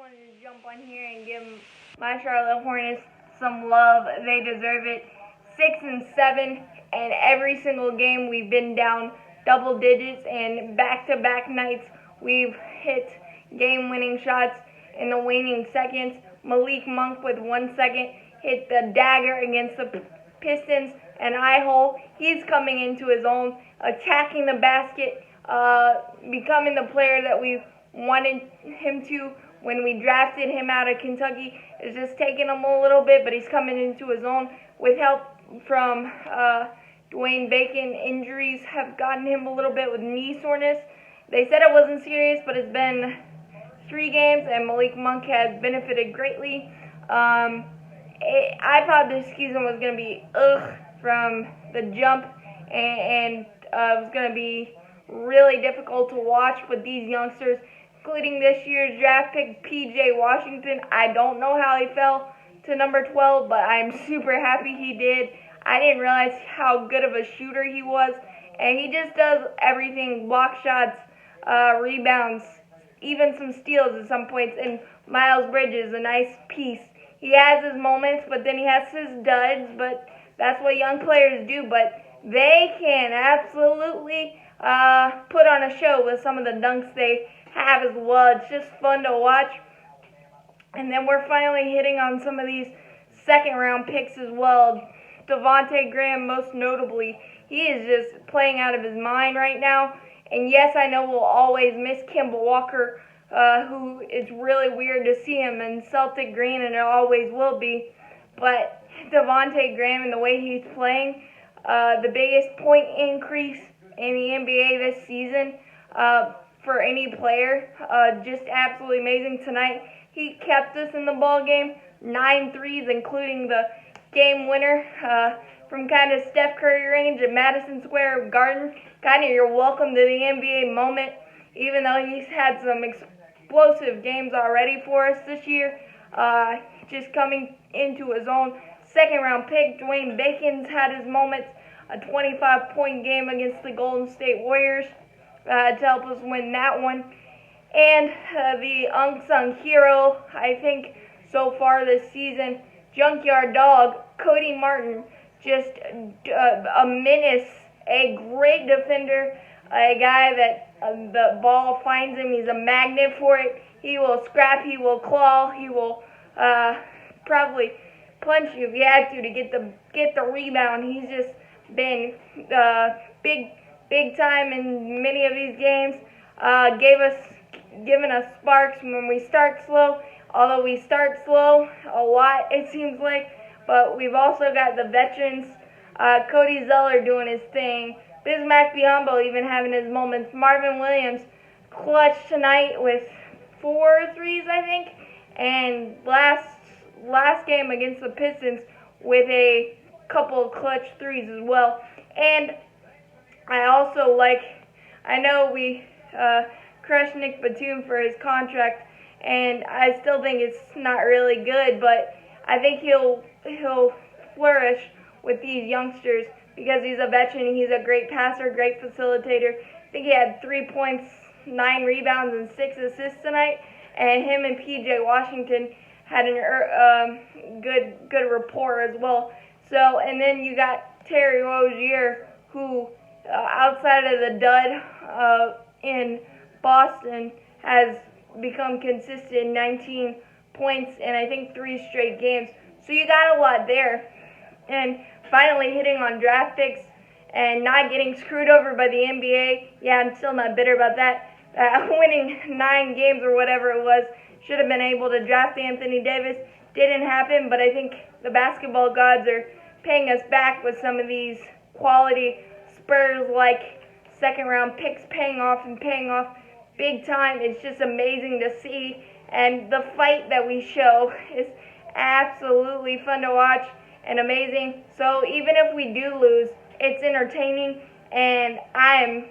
wanted to jump on here and give my Charlotte Hornets some love. They deserve it. 6-7, and every single game we've been down double digits, and back-to-back nights we've hit game-winning shots in the waning seconds. Malik Monk with 1 second hit the dagger against the Pistons, and Ihole, he's coming into his own, attacking the basket, becoming the player that we wanted him to when we drafted him out of Kentucky. It's just taking him a little bit, but he's coming into his own with help from Dwayne Bacon. Injuries have gotten him a little bit with knee soreness. They said it wasn't serious, but it's been 3 games, and Malik Monk has benefited greatly. I thought this season was going to be from the jump, and it was going to be really difficult to watch with these youngsters, including this year's draft pick, P.J. Washington. I don't know how he fell to number 12, but I'm super happy he did. I didn't realize how good of a shooter he was, and he just does everything: block shots, rebounds, even some steals at some points. And Miles Bridges, a nice piece. He has his moments, but then he has his duds, but that's what young players do. But they can absolutely put on a show with some of the dunks they have as well. It's just fun to watch. And then we're finally hitting on some of these second-round picks as well. Devontae Graham, most notably, he is just playing out of his mind right now. And yes, I know we'll always miss Kemba Walker, who is really weird to see him in Celtic green, and it always will be. But Devontae Graham and the way he's playing, the biggest point increase in the NBA this season for any player, just absolutely amazing. Tonight, he kept us in the ball game, 9 threes, including the game winner from kind of Steph Curry range at Madison Square Garden. Kind of your welcome to the NBA moment, even though he's had some explosive games already for us this year. Just coming into his own. Second-round pick, Dwayne Bacon's had his moments. A 25-point game against the Golden State Warriors to help us win that one. And the unsung hero, I think, so far this season, Junkyard Dog, Cody Martin, just a menace, a great defender, a guy that the ball finds him. He's a magnet for it. He will scrap, he will claw, he will probably punch you if you have to get the rebound. He's just been big time in many of these games. Giving us sparks when we start slow. Although we start slow a lot, it seems like, but we've also got the veterans. Cody Zeller doing his thing. Bismack Biyombo even having his moments. Marvin Williams clutch tonight with 4 threes, I think, and last game against the Pistons with a couple of clutch threes as well. And I also I know we crushed Nick Batum for his contract, and I still think it's not really good, but I think he'll flourish with these youngsters because he's a veteran. He's a great passer, great facilitator. I think he had 3 points, 9 rebounds, and 6 assists tonight. And him and P.J. Washington had a good rapport as well. So, and then you got Terry Rozier, who outside of the dud in Boston has become consistent, 19 points in I think 3 straight games. So you got a lot there. And finally hitting on draft picks and not getting screwed over by the NBA. Yeah, I'm still not bitter about that. Winning 9 games or whatever it was. Should have been able to draft Anthony Davis. Didn't happen, but I think the basketball gods are paying us back with some of these quality Spurs-like second-round picks paying off big time. It's just amazing to see, and the fight that we show is absolutely fun to watch and amazing. So even if we do lose, it's entertaining, and I'm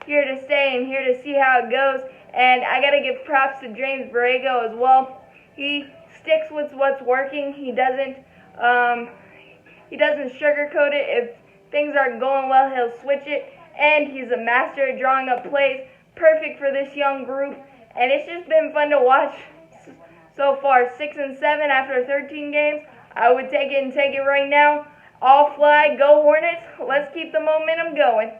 here to stay and here to see how it goes. And I gotta give props to James Borrego as well. He sticks with what's working. He doesn't sugarcoat it. If things aren't going well, he'll switch it, and he's a master at drawing up plays. Perfect for this young group, and it's just been fun to watch So far, 6-7 after 13 games. I would take it and take it right now. All flag, go Hornets. Let's keep the momentum going.